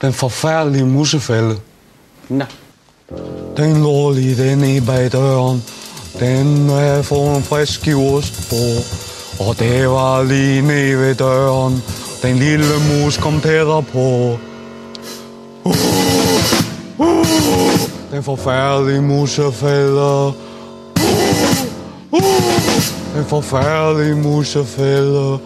Den forfærdelige musefælde. Nå. Den lå lige den i bag døren. Den havde fået en frisk ost på. Og det var lige nede ved døren. Den lille mus kom tættere på. Den forfærdelige musefælde. Den forfærdelige musefælde.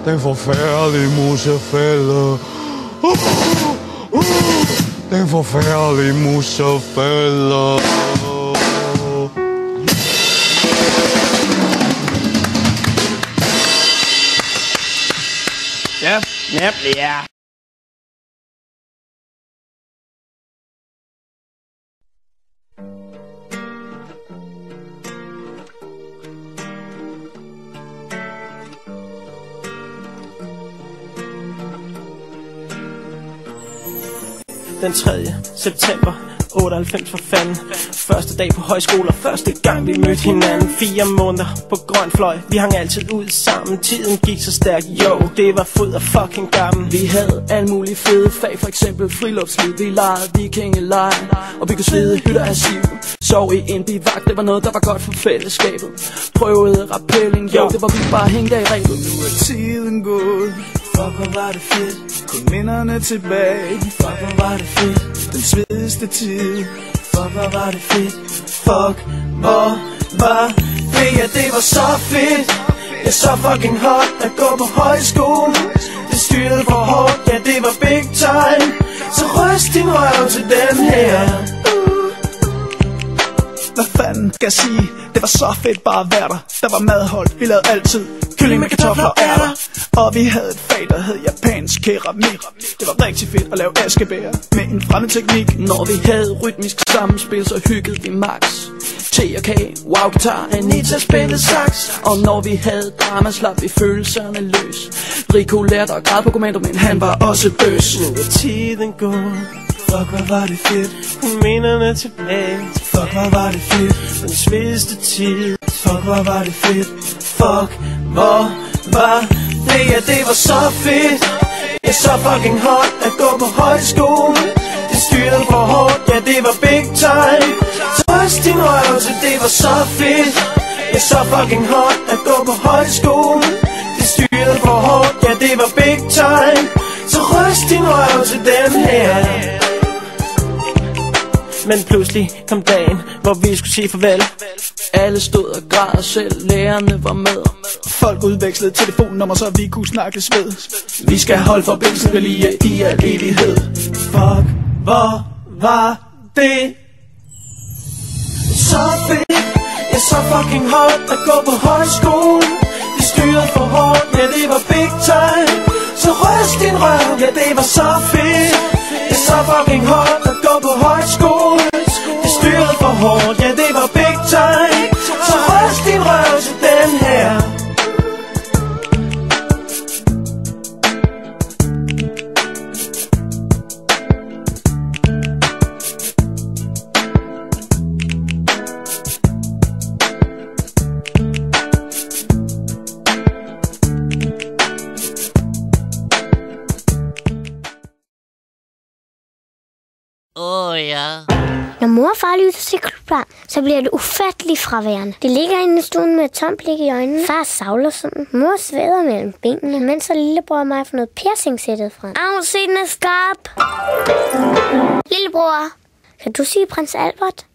Den forfærdelige musefælde. Den forfærdelige musefælde. Ja. Den 3. september 98 for fanden. Første dag på højskole og første gang vi mødte hinanden. 4 måneder på grøn fløj. Vi hang altid ud sammen. Tiden gik så stærkt, jo, det var fod og fucking gammel. Vi havde alle mulige fede fag, for eksempel friluftsliv. Vi legede vikingeleje, og vi kunne svede hytter af siv. Sov i en bivagt, det var noget der var godt for fællesskabet. Prøvede rappelling, jo, det var vi bare hængt af i rebet. Nu er tiden gået. Fuck, hvor var det fedt. Kun minderne tilbage. Fuck, hvor var det fedt. Den svedigste tid. Fuck, hvor var det fedt. Fuck, hvor var det. Ja, det var så fedt. Det er så fucking hot at gå på højskole. Det styrede for hårdt, ja, det var big time. Så ryst din røv til den her. Hvad fanden skal jeg sige? Det var så fedt bare at være der. Der var madholdt, vi lavede altid kylling med kartofler og ærter. Og vi havde et fag, der hed japansk keramik. Det var rigtig fedt at lave askebær med en fremmed teknik. Når vi havde rytmisk sammenspil, så hyggede vi max. T og K, wow guitar, Anita spillede sax. Og når vi havde drama, slap vi følelserne løs. Rico lærte at græde på kommando, men han var også bøs. Nu er tiden gået. Fuck, hvor var det fedt. Kun minderne tilbage. Fuck, hvor var det fedt. Den svedigste tid. Fuck, hvor var det fedt. Fuck, hvor var det. Ja, det var så fedt. Det er så fucking hot at gå på højskole. Det styrede for hårdt, ja, det var big time. Så ryst din røv til, det var så fedt. Det er så fucking hot at gå på højskole. Det styrede for hårdt, ja, det var big time. Så ryst din røv til den her. Men pludselig kom dagen, hvor vi skulle sige farvel. Alle stod og græd, selv lærerne var med. Folk udvekslede telefonnummer, så vi kunne snakkes ved. Vi skal holde forbindelsen ved lige i al evighed. Fuck, hvor var det så fedt. Ja, så fucking hot at gå på højskole. Det styrede for hårdt, ja, det var big time. Så ryst din røv, ja, det var så fedt. Det er så fucking hot at gå på højskole. Det styrede for hårdt, ja, det var big time. Så ryst din røv til den her. Ja. Når mor og far lytter til Klubbar, så bliver det ufatteligt fraværende. Det ligger inde i stuen med et tomt blik i øjnene. Far savler sådan. Mor svæder mellem benene, mens så lillebror og mig får noget piercing-sættet frem. Se, den er skarp. Lillebror, kan du sige prins Albert?